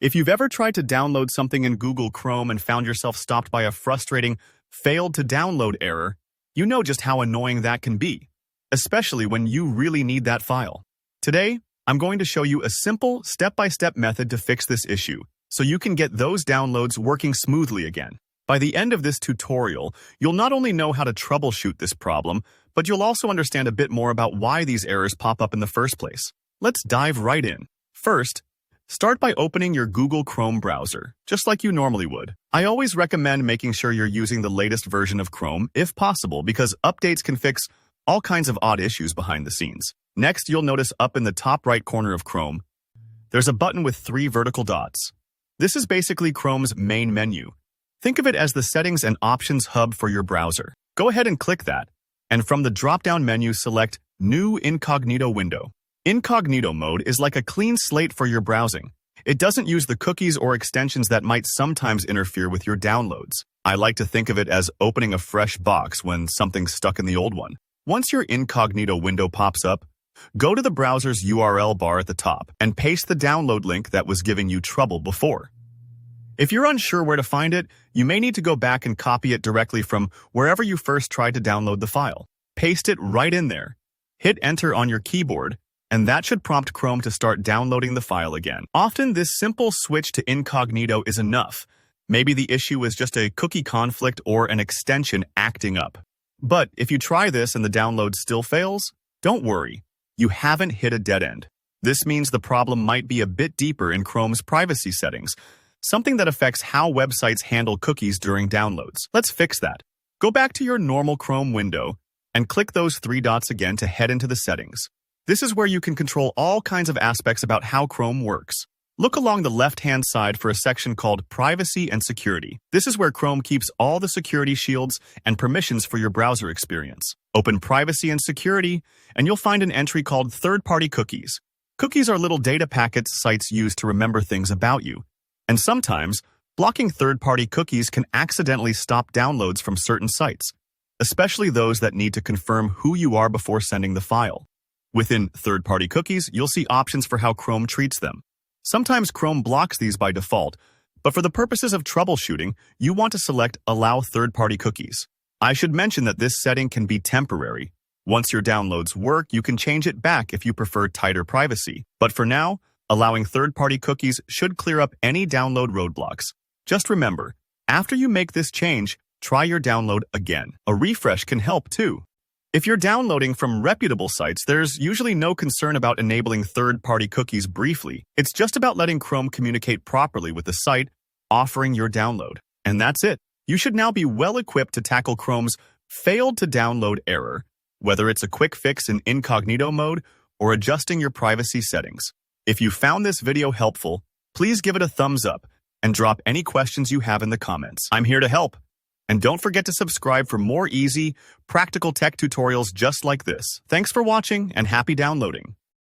If you've ever tried to download something in Google Chrome and found yourself stopped by a frustrating failed to download error, you know just how annoying that can be, especially when you really need that file. Today, I'm going to show you a simple step-by-step method to fix this issue, so you can get those downloads working smoothly again. By the end of this tutorial, you'll not only know how to troubleshoot this problem, but you'll also understand a bit more about why these errors pop up in the first place. Let's dive right in. First, start by opening your Google Chrome browser, just like you normally would. I always recommend making sure you're using the latest version of Chrome, if possible, because updates can fix all kinds of odd issues behind the scenes. Next, you'll notice up in the top right corner of Chrome, there's a button with 3 vertical dots. This is basically Chrome's main menu. Think of it as the settings and options hub for your browser. Go ahead and click that, and from the drop-down menu, select New Incognito Window. Incognito mode is like a clean slate for your browsing. It doesn't use the cookies or extensions that might sometimes interfere with your downloads. I like to think of it as opening a fresh box when something's stuck in the old one. Once your incognito window pops up, go to the browser's URL bar at the top and paste the download link that was giving you trouble before. If you're unsure where to find it, you may need to go back and copy it directly from wherever you first tried to download the file. Paste it right in there. Hit enter on your keyboard, and that should prompt Chrome to start downloading the file again. Often, this simple switch to incognito is enough. Maybe the issue is just a cookie conflict or an extension acting up. But if you try this and the download still fails, don't worry. You haven't hit a dead end. This means the problem might be a bit deeper in Chrome's privacy settings, something that affects how websites handle cookies during downloads. Let's fix that. Go back to your normal Chrome window and click those 3 dots again to head into the settings. This is where you can control all kinds of aspects about how Chrome works. Look along the left-hand side for a section called Privacy and Security. This is where Chrome keeps all the security shields and permissions for your browser experience. Open Privacy and Security, and you'll find an entry called Third-Party Cookies. Cookies are little data packets sites use to remember things about you. And sometimes, blocking third-party cookies can accidentally stop downloads from certain sites, especially those that need to confirm who you are before sending the file. Within third-party cookies, you'll see options for how Chrome treats them. Sometimes Chrome blocks these by default, but for the purposes of troubleshooting, you want to select Allow Third-Party Cookies. I should mention that this setting can be temporary. Once your downloads work, you can change it back if you prefer tighter privacy. But for now, allowing third-party cookies should clear up any download roadblocks. Just remember, after you make this change, try your download again. A refresh can help too. If you're downloading from reputable sites, there's usually no concern about enabling third-party cookies briefly. It's just about letting Chrome communicate properly with the site offering your download. And that's it. You should now be well-equipped to tackle Chrome's failed to download error, whether it's a quick fix in incognito mode or adjusting your privacy settings. If you found this video helpful, please give it a thumbs up and drop any questions you have in the comments. I'm here to help. And don't forget to subscribe for more easy, practical tech tutorials just like this. Thanks for watching and happy downloading.